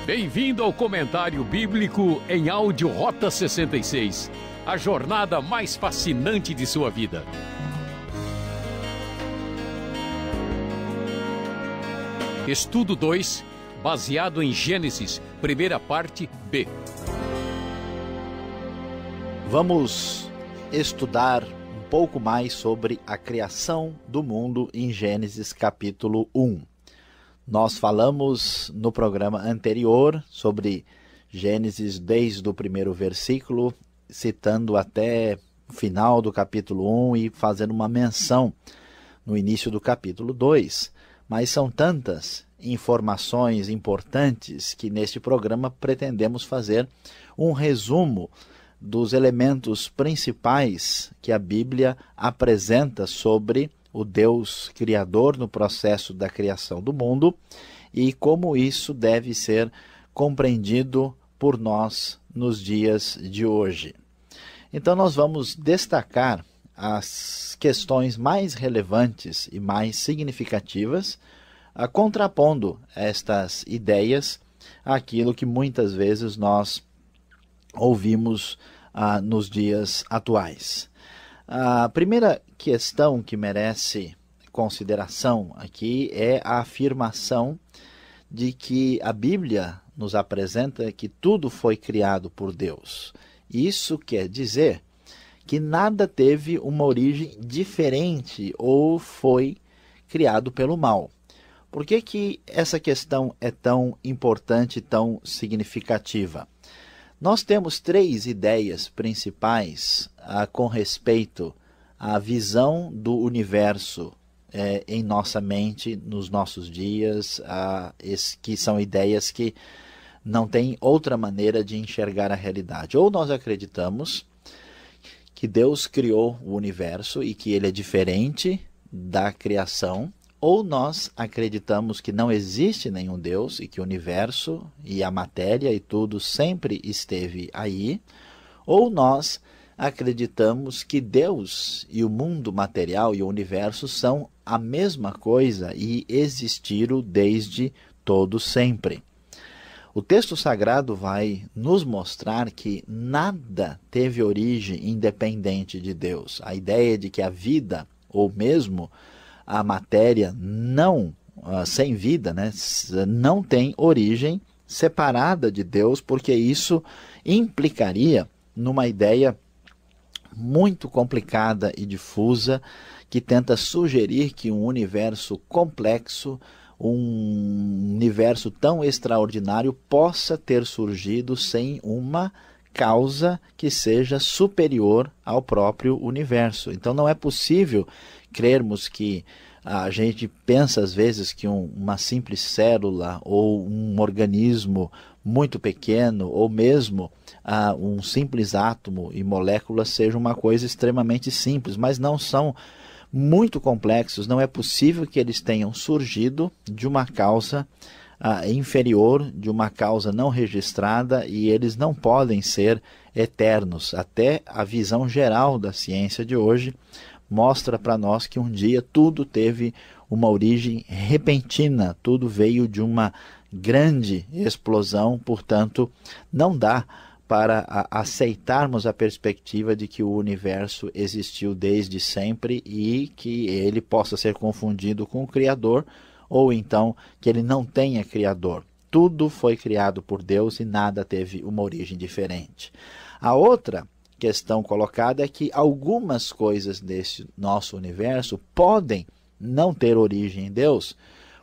Bem-vindo ao Comentário Bíblico em áudio Rota 66, a jornada mais fascinante de sua vida. Estudo 2, baseado em Gênesis, primeira parte B. Vamos estudar um pouco mais sobre a criação do mundo em Gênesis capítulo 1. Nós falamos no programa anterior sobre Gênesis desde o primeiro versículo, citando até o final do capítulo 1 e fazendo uma menção no início do capítulo 2. Mas são tantas informações importantes que neste programa pretendemos fazer um resumo dos elementos principais que a Bíblia apresenta sobre o Deus Criador no processo da criação do mundo e como isso deve ser compreendido por nós nos dias de hoje. Então nós vamos destacar as questões mais relevantes e mais significativas, contrapondo estas ideias àquilo que muitas vezes nós ouvimos nos dias atuais. A primeira questão que merece consideração aqui é a afirmação de que a Bíblia nos apresenta que tudo foi criado por Deus. Isso quer dizer que nada teve uma origem diferente ou foi criado pelo mal. Por que essa questão é tão importante e tão significativa? Nós temos três ideias principais com respeito à visão do universo em nossa mente, nos nossos dias, que são ideias que não têm outra maneira de enxergar a realidade. Ou nós acreditamos que Deus criou o universo e que ele é diferente da criação, ou nós acreditamos que não existe nenhum Deus e que o universo e a matéria e tudo sempre esteve aí, ou nós acreditamos que Deus e o mundo material e o universo são a mesma coisa e existiram desde todo sempre. O texto sagrado vai nos mostrar que nada teve origem independente de Deus. A ideia de que a vida, ou mesmo a matéria sem vida, não tem origem separada de Deus, porque isso implicaria numa ideia muito complicada e difusa que tenta sugerir que um universo complexo, um universo tão extraordinário possa ter surgido sem uma causa que seja superior ao próprio universo. Então não é possível crermos que a gente pensa às vezes que uma simples célula ou um organismo muito pequeno ou mesmo um simples átomo e molécula seja uma coisa extremamente simples, mas não são muito complexos, não é possível que eles tenham surgido de uma causa inferior, de uma causa não registrada, e eles não podem ser eternos. Até a visão geral da ciência de hoje mostra para nós que um dia tudo teve uma origem repentina, tudo veio de uma grande explosão, portanto não dá para aceitarmos a perspectiva de que o universo existiu desde sempre e que ele possa ser confundido com o Criador, ou então que ele não tenha Criador. Tudo foi criado por Deus e nada teve uma origem diferente. A outra questão colocada é que algumas coisas desse nosso universo podem não ter origem em Deus,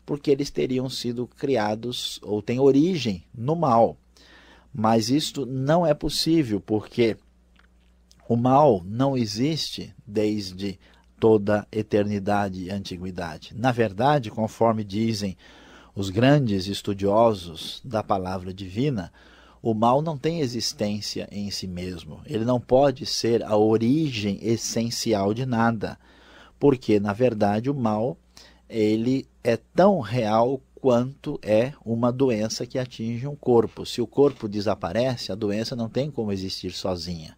porque eles teriam sido criados ou têm origem no mal. Mas isto não é possível, porque o mal não existe desde toda a eternidade e antiguidade. Na verdade, conforme dizem os grandes estudiosos da palavra divina, o mal não tem existência em si mesmo. Ele não pode ser a origem essencial de nada, porque, na verdade, o mal ele é tão real quanto é uma doença que atinge um corpo. Se o corpo desaparece, a doença não tem como existir sozinha.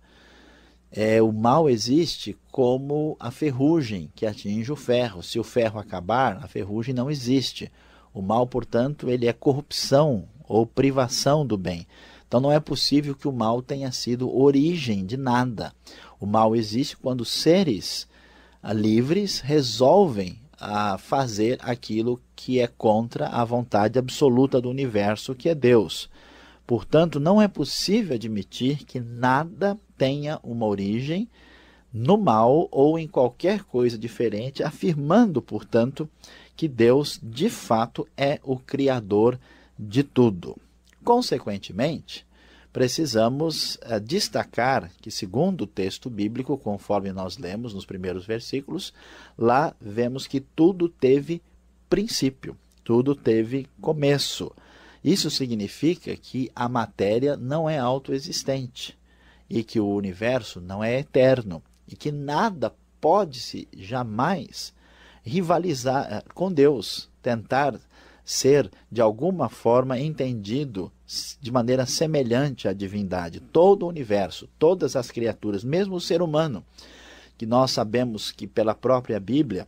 O mal existe como a ferrugem que atinge o ferro. Se o ferro acabar, a ferrugem não existe. O mal, portanto, ele é corrupção ou privação do bem. Então não é possível que o mal tenha sido origem de nada. O mal existe quando seres livres resolvem fazer aquilo que é contra a vontade absoluta do universo, que é Deus. Portanto, não é possível admitir que nada tenha uma origem no mal ou em qualquer coisa diferente, afirmando, portanto, que Deus, de fato, é o Criador de tudo. Consequentemente, precisamos destacar que, segundo o texto bíblico, conforme nós lemos nos primeiros versículos, lá vemos que tudo teve princípio, tudo teve começo. Isso significa que a matéria não é autoexistente e que o universo não é eterno e que nada pode-se jamais rivalizar com Deus, tentar ser de alguma forma entendido de maneira semelhante à divindade. Todo o universo, todas as criaturas, mesmo o ser humano, que nós sabemos que pela própria Bíblia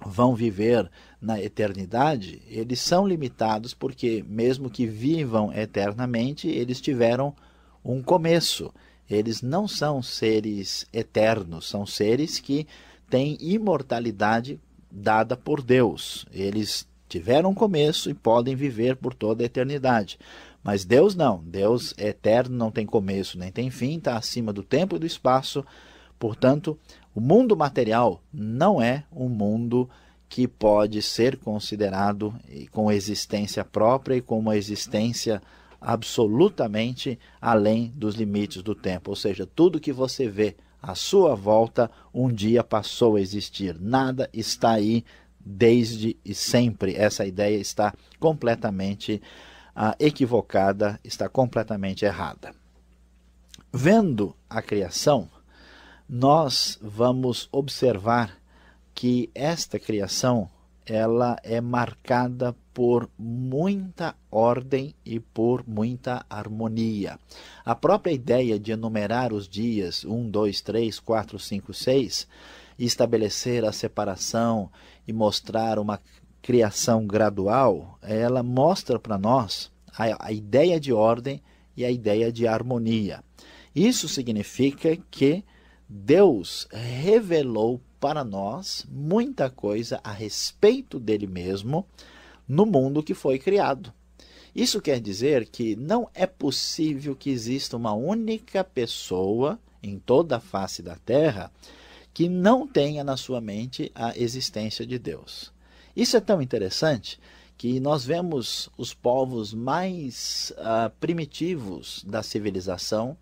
vão viver na eternidade, eles são limitados porque, mesmo que vivam eternamente, eles tiveram um começo. Eles não são seres eternos, são seres que têm imortalidade dada por Deus. Eles tiveram um começo e podem viver por toda a eternidade. Mas Deus não. Deus é eterno, não tem começo nem tem fim, está acima do tempo e do espaço. Portanto, o mundo material não é um mundo que pode ser considerado com existência própria e com uma existência absolutamente além dos limites do tempo. Ou seja, tudo que você vê à sua volta um dia passou a existir. Nada está aí desde e sempre. Essa ideia está completamente equivocada, está completamente errada. Vendo a criação, nós vamos observar que esta criação ela é marcada por muita ordem e por muita harmonia. A própria ideia de enumerar os dias 1, 2, 3, 4, 5, 6 e estabelecer a separação e mostrar uma criação gradual, ela mostra para nós a ideia de ordem e a ideia de harmonia. Isso significa que Deus revelou para nós muita coisa a respeito dele mesmo no mundo que foi criado. Isso quer dizer que não é possível que exista uma única pessoa em toda a face da terra que não tenha na sua mente a existência de Deus. Isso é tão interessante que nós vemos os povos mais primitivos da civilização,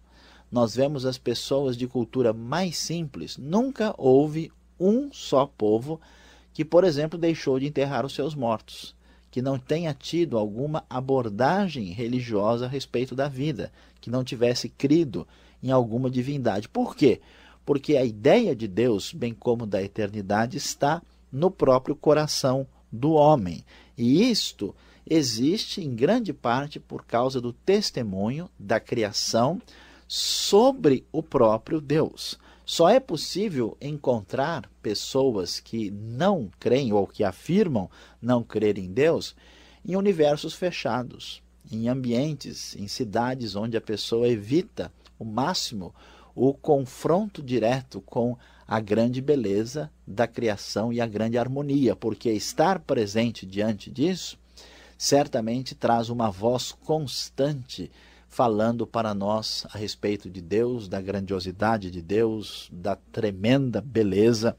nós vemos as pessoas de cultura mais simples. Nunca houve um só povo que, por exemplo, deixou de enterrar os seus mortos, que não tenha tido alguma abordagem religiosa a respeito da vida, que não tivesse crido em alguma divindade. Por quê? Porque a ideia de Deus, bem como da eternidade, está no próprio coração do homem. E isto existe em grande parte por causa do testemunho da criação sobre o próprio Deus. Só é possível encontrar pessoas que não creem ou que afirmam não crer em Deus em universos fechados, em ambientes, em cidades onde a pessoa evita o máximo o confronto direto com a grande beleza da criação e a grande harmonia, porque estar presente diante disso certamente traz uma voz constante falando para nós a respeito de Deus, da grandiosidade de Deus, da tremenda beleza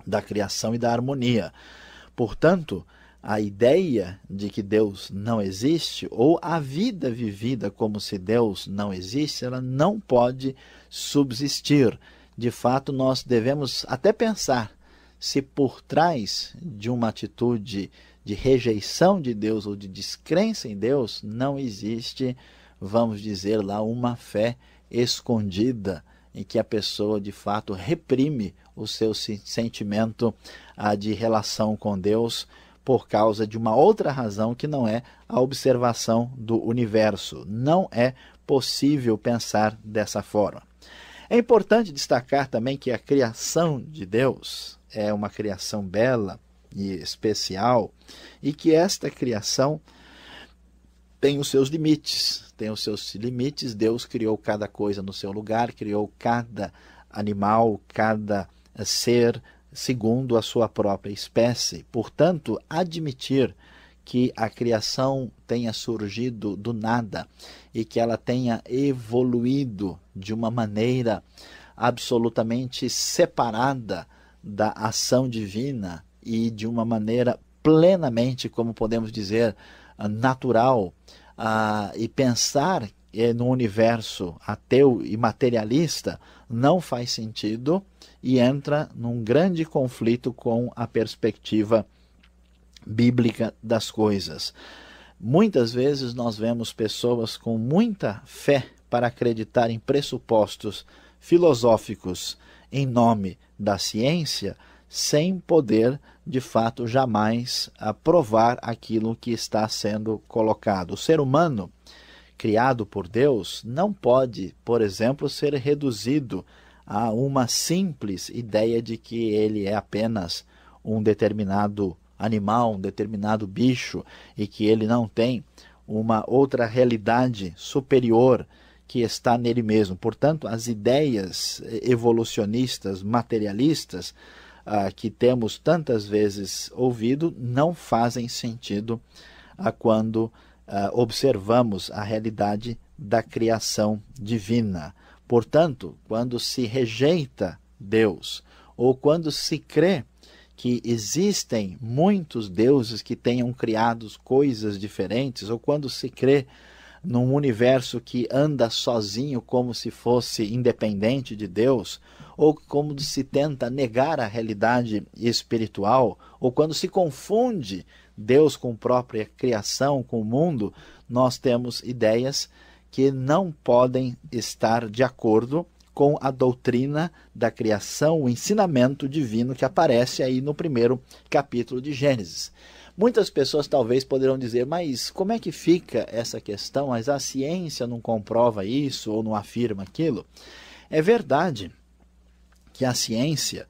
da criação e da harmonia. Portanto, a ideia de que Deus não existe, ou a vida vivida como se Deus não existe, ela não pode subsistir. De fato, nós devemos até pensar se por trás de uma atitude de rejeição de Deus ou de descrença em Deus, não existe, vamos dizer lá, uma fé escondida em que a pessoa de fato reprime o seu sentimento de relação com Deus por causa de uma outra razão que não é a observação do universo. Não é possível pensar dessa forma. É importante destacar também que a criação de Deus é uma criação bela e especial e que esta criação tem os seus limites. Deus criou cada coisa no seu lugar, criou cada animal, cada ser segundo a sua própria espécie. Portanto, admitir que a criação tenha surgido do nada e que ela tenha evoluído de uma maneira absolutamente separada da ação divina e de uma maneira plenamente, como podemos dizer, natural, e pensar no universo ateu e materialista não faz sentido e entra num grande conflito com a perspectiva bíblica das coisas. Muitas vezes nós vemos pessoas com muita fé para acreditar em pressupostos filosóficos em nome da ciência, sem poder, de fato, jamais provar aquilo que está sendo colocado. O ser humano, criado por Deus, não pode, por exemplo, ser reduzido a uma simples ideia de que ele é apenas um determinado animal, um determinado bicho, e que ele não tem uma outra realidade superior que está nele mesmo. Portanto, as ideias evolucionistas, materialistas, que temos tantas vezes ouvido, não fazem sentido quando observamos a realidade da criação divina. Portanto, quando se rejeita Deus, ou quando se crê que existem muitos deuses que tenham criado coisas diferentes, ou quando se crê num universo que anda sozinho como se fosse independente de Deus, ou como se tenta negar a realidade espiritual, ou quando se confunde Deus com a própria criação, com o mundo, nós temos ideias que não podem estar de acordo com a doutrina da criação, o ensinamento divino que aparece aí no primeiro capítulo de Gênesis. Muitas pessoas talvez poderão dizer, mas como é que fica essa questão? Mas a ciência não comprova isso ou não afirma aquilo? É verdade que a ciência,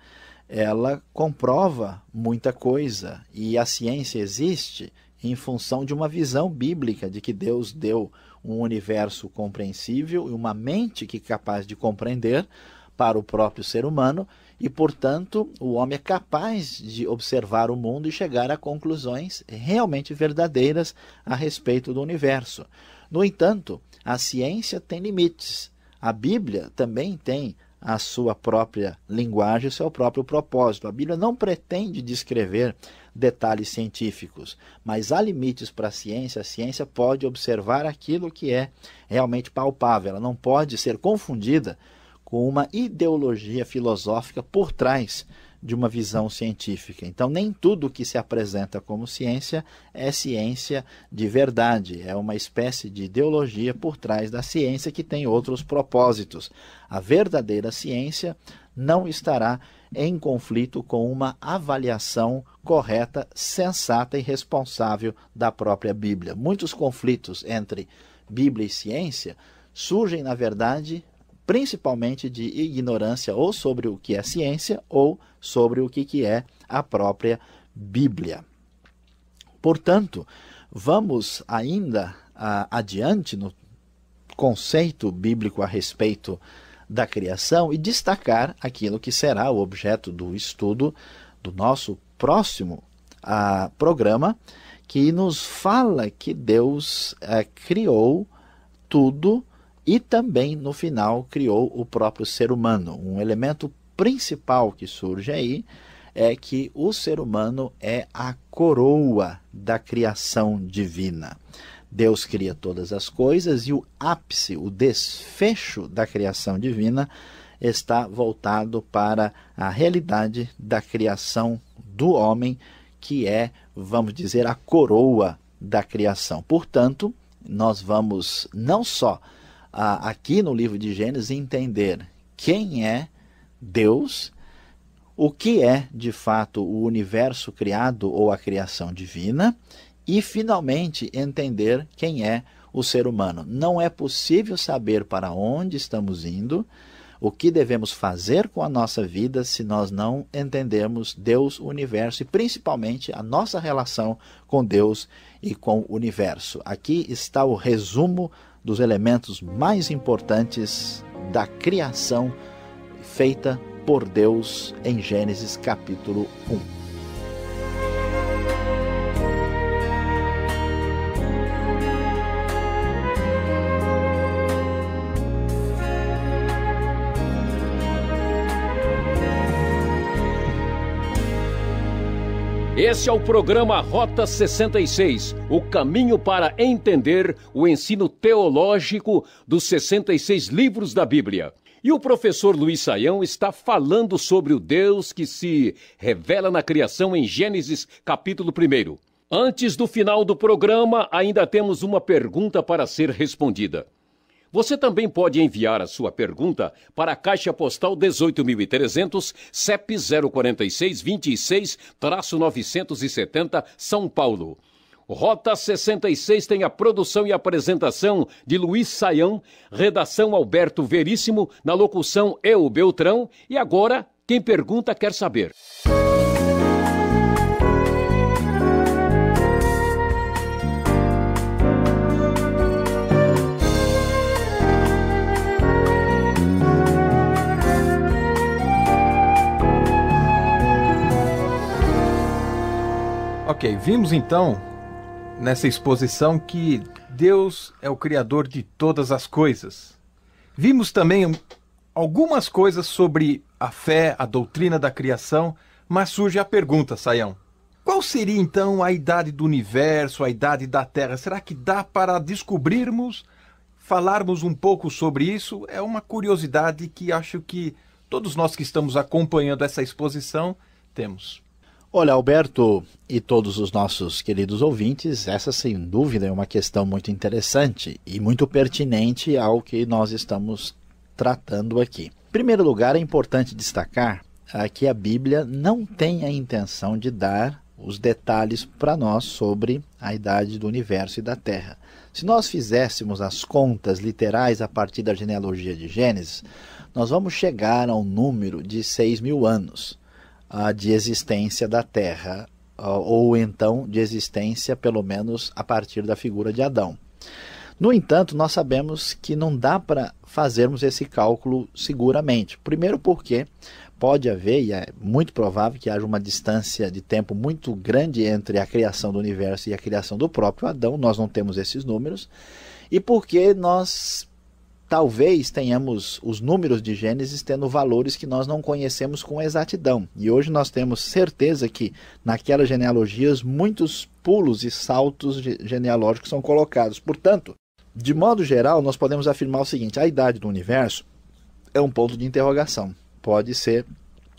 ela comprova muita coisa, e a ciência existe em função de uma visão bíblica de que Deus deu um universo compreensível e uma mente que é capaz de compreender para o próprio ser humano, e, portanto, o homem é capaz de observar o mundo e chegar a conclusões realmente verdadeiras a respeito do universo. No entanto, a ciência tem limites. A Bíblia também tem a sua própria linguagem, o seu próprio propósito. A Bíblia não pretende descrever detalhes científicos, mas há limites para a ciência pode observar aquilo que é realmente palpável, ela não pode ser confundida com uma ideologia filosófica por trás de uma visão científica. Então, nem tudo que se apresenta como ciência é ciência de verdade, é uma espécie de ideologia por trás da ciência que tem outros propósitos. A verdadeira ciência não estará em conflito com uma avaliação correta, sensata e responsável da própria Bíblia. Muitos conflitos entre Bíblia e ciência surgem, na verdade, principalmente de ignorância ou sobre o que é ciência ou sobre o que é a própria Bíblia. Portanto, vamos ainda adiante no conceito bíblico a respeito da criação e destacar aquilo que será o objeto do estudo do nosso próximo programa, que nos fala que Deus criou tudo e também, no final, criou o próprio ser humano. Um elemento principal que surge aí é que o ser humano é a coroa da criação divina. Deus cria todas as coisas e o ápice, o desfecho da criação divina está voltado para a realidade da criação do homem, que é, vamos dizer, a coroa da criação. Portanto, nós vamos não só aqui no livro de Gênesis entender quem é Deus, o que é de fato o universo criado ou a criação divina, e finalmente entender quem é o ser humano. Não é possível saber para onde estamos indo, O que devemos fazer com a nossa vida se nós não entendemos Deus, o universo e principalmente a nossa relação com Deus e com o universo? Aqui está o resumo dos elementos mais importantes da criação feita por Deus em Gênesis capítulo 1. Esse é o programa Rota 66, o caminho para entender o ensino teológico dos 66 livros da Bíblia. E o professor Luiz Saião está falando sobre o Deus que se revela na criação em Gênesis capítulo 1. Antes do final do programa, ainda temos uma pergunta para ser respondida. Você também pode enviar a sua pergunta para a Caixa Postal 18.300, CEP 046-26-970, São Paulo. Rota 66 tem a produção e apresentação de Luiz Saião, redação Alberto Veríssimo, na locução Eu Beltrão, e agora, quem pergunta quer saber. Ok, vimos então nessa exposição que Deus é o Criador de todas as coisas. Vimos também algumas coisas sobre a fé, a doutrina da criação, mas surge a pergunta, Saião. Qual seria então a idade do universo, a idade da Terra? Será que dá para descobrirmos, falarmos um pouco sobre isso? É uma curiosidade que acho que todos nós que estamos acompanhando essa exposição temos. Olha, Alberto e todos os nossos queridos ouvintes, essa sem dúvida é uma questão muito interessante e muito pertinente ao que nós estamos tratando aqui. Em primeiro lugar, é importante destacar que a Bíblia não tem a intenção de dar os detalhes para nós sobre a idade do universo e da Terra. Se nós fizéssemos as contas literais a partir da genealogia de Gênesis, nós vamos chegar a um número de 6.000 anos. De existência da Terra, ou então de existência, pelo menos, a partir da figura de Adão. No entanto, nós sabemos que não dá para fazermos esse cálculo seguramente. Primeiro porque pode haver, e é muito provável que haja uma distância de tempo muito grande entre a criação do universo e a criação do próprio Adão, nós não temos esses números, e porque nós talvez tenhamos os números de Gênesis tendo valores que nós não conhecemos com exatidão. E hoje nós temos certeza que naquelas genealogias muitos pulos e saltos genealógicos são colocados. Portanto, de modo geral, nós podemos afirmar o seguinte: a idade do universo é um ponto de interrogação. Pode ser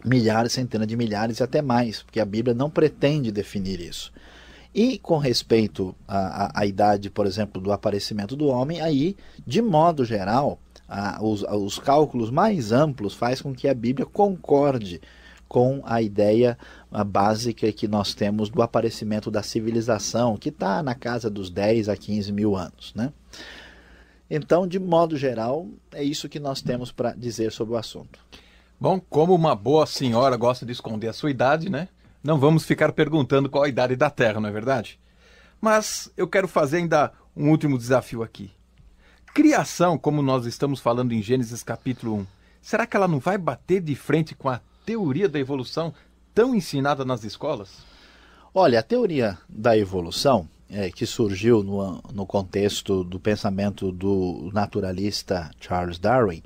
milhares, centenas de milhares e até mais, porque a Bíblia não pretende definir isso. E com respeito à idade, por exemplo, do aparecimento do homem, aí, de modo geral, os cálculos mais amplos fazem com que a Bíblia concorde com a ideia básica que nós temos do aparecimento da civilização, que está na casa dos 10 a 15 mil anos, né? Então, de modo geral, é isso que nós temos para dizer sobre o assunto. Bom, como uma boa senhora gosta de esconder a sua idade, né? Não vamos ficar perguntando qual a idade da Terra, não é verdade? Mas eu quero fazer ainda um último desafio aqui. Criação, como nós estamos falando em Gênesis capítulo 1, será que ela não vai bater de frente com a teoria da evolução tão ensinada nas escolas? Olha, a teoria da evolução, que surgiu no contexto do pensamento do naturalista Charles Darwin,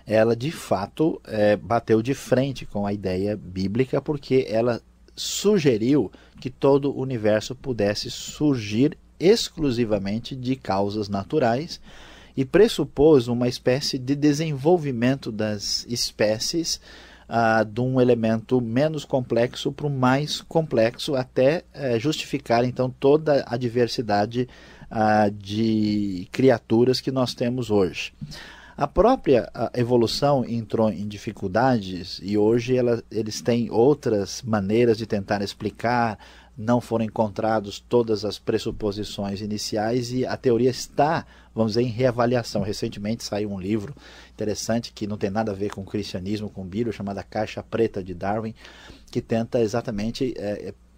ela de fato bateu de frente com a ideia bíblica, porque ela sugeriu que todo o universo pudesse surgir exclusivamente de causas naturais e pressupôs uma espécie de desenvolvimento das espécies de um elemento menos complexo para o mais complexo, até justificar então toda a diversidade de criaturas que nós temos hoje. A própria evolução entrou em dificuldades e hoje eles têm outras maneiras de tentar explicar não foram encontrados todas as pressuposições iniciais e a teoria está, vamos dizer, em reavaliação. Recentemente saiu um livro interessante que não tem nada a ver com o cristianismo, com Bíblia, chamado A Caixa Preta de Darwin, que tenta exatamente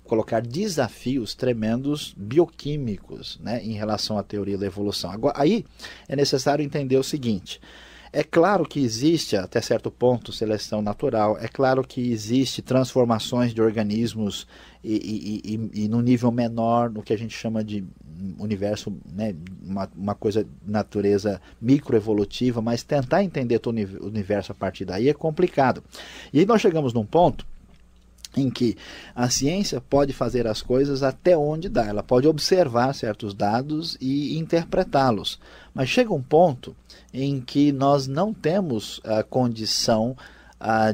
colocar desafios tremendos bioquímicos, né, em relação à teoria da evolução. Agora, aí é necessário entender o seguinte: é claro que existe, até certo ponto, seleção natural, é claro que existe transformações de organismos e no nível menor, no que a gente chama de universo, né, uma coisa de natureza microevolutiva, mas tentar entender todo o universo a partir daí é complicado. E aí nós chegamos num ponto em que a ciência pode fazer as coisas até onde dá, ela pode observar certos dados e interpretá-los, mas chega um ponto em que nós não temos a condição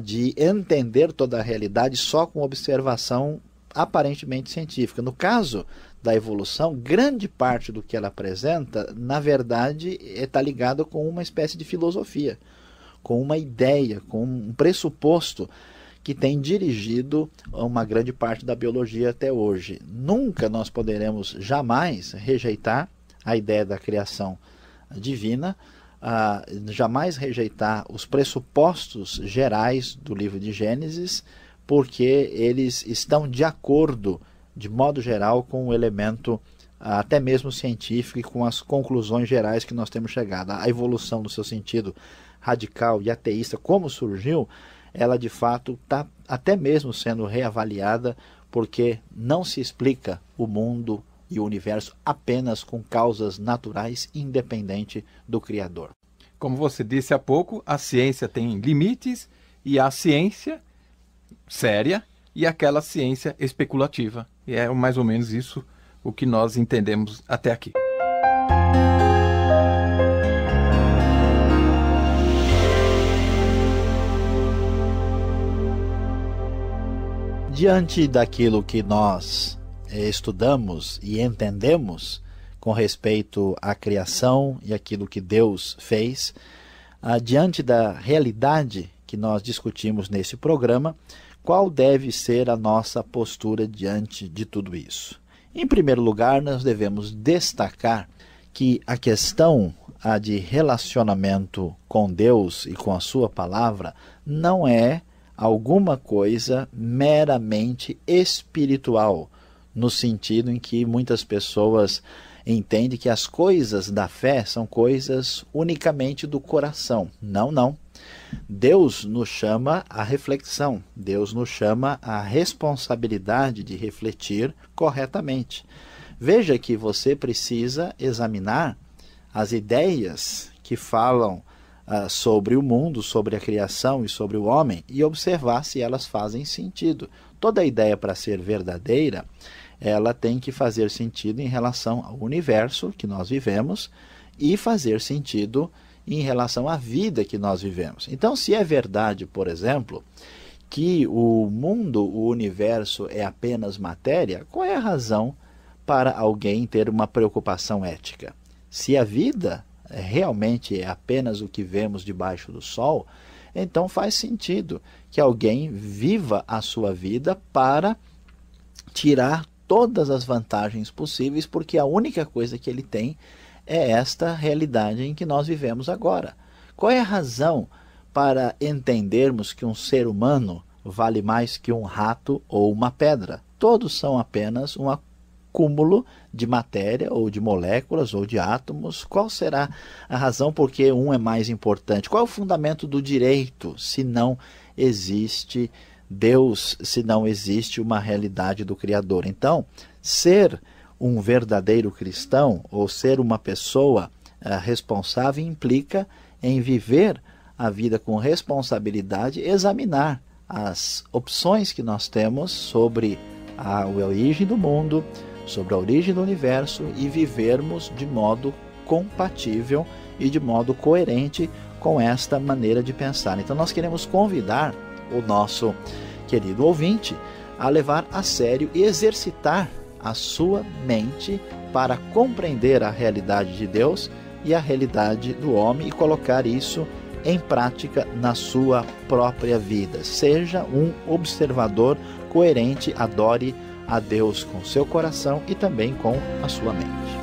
de entender toda a realidade só com observação aparentemente científica. No caso da evolução, grande parte do que ela apresenta, na verdade, está ligado com uma espécie de filosofia, com uma ideia, com um pressuposto que tem dirigido uma grande parte da biologia até hoje. Nunca nós poderemos jamais rejeitar a ideia da criação divina, jamais rejeitar os pressupostos gerais do livro de Gênesis, porque eles estão de acordo, de modo geral, com o elemento até mesmo científico e com as conclusões gerais que nós temos chegado. A evolução no seu sentido radical e ateísta, como surgiu, ela de fato está até mesmo sendo reavaliada, porque não se explica o mundo e o universo apenas com causas naturais, independente do Criador. Como você disse há pouco, a ciência tem limites, e a ciência séria e aquela ciência especulativa. E é mais ou menos isso o que nós entendemos até aqui. Diante daquilo que nós estudamos e entendemos com respeito à criação e aquilo que Deus fez, diante da realidade que nós discutimos nesse programa, qual deve ser a nossa postura diante de tudo isso? Em primeiro lugar, nós devemos destacar que a questão de relacionamento com Deus e com a sua palavra não é alguma coisa meramente espiritual, no sentido em que muitas pessoas entendem que as coisas da fé são coisas unicamente do coração. Não, não. Deus nos chama à reflexão, Deus nos chama à responsabilidade de refletir corretamente. Veja que você precisa examinar as ideias que falam sobre o mundo, sobre a criação e sobre o homem e observar se elas fazem sentido. Toda ideia, para ser verdadeira, ela tem que fazer sentido em relação ao universo que nós vivemos e fazer sentido em relação à vida que nós vivemos. Então, se é verdade, por exemplo, que o mundo, o universo é apenas matéria, qual é a razão para alguém ter uma preocupação ética? Se a vida realmente é apenas o que vemos debaixo do sol, então faz sentido que alguém viva a sua vida para tirar todas as vantagens possíveis, porque a única coisa que ele tem é esta realidade em que nós vivemos agora. Qual é a razão para entendermos que um ser humano vale mais que um rato ou uma pedra? Todos são apenas um acúmulo de matéria ou de moléculas ou de átomos. Qual será a razão por que um é mais importante? Qual é o fundamento do direito se não existe Deus, se não existe uma realidade do Criador? Então, ser um verdadeiro cristão ou ser uma pessoa responsável implica em viver a vida com responsabilidade, examinar as opções que nós temos sobre a origem do mundo, sobre a origem do universo e vivermos de modo compatível e de modo coerente com esta maneira de pensar. Então nós queremos convidar o nosso querido ouvinte a levar a sério e exercitar a sua mente para compreender a realidade de Deus e a realidade do homem e colocar isso em prática na sua própria vida. Seja um observador coerente, adore a Deus com seu coração e também com a sua mente.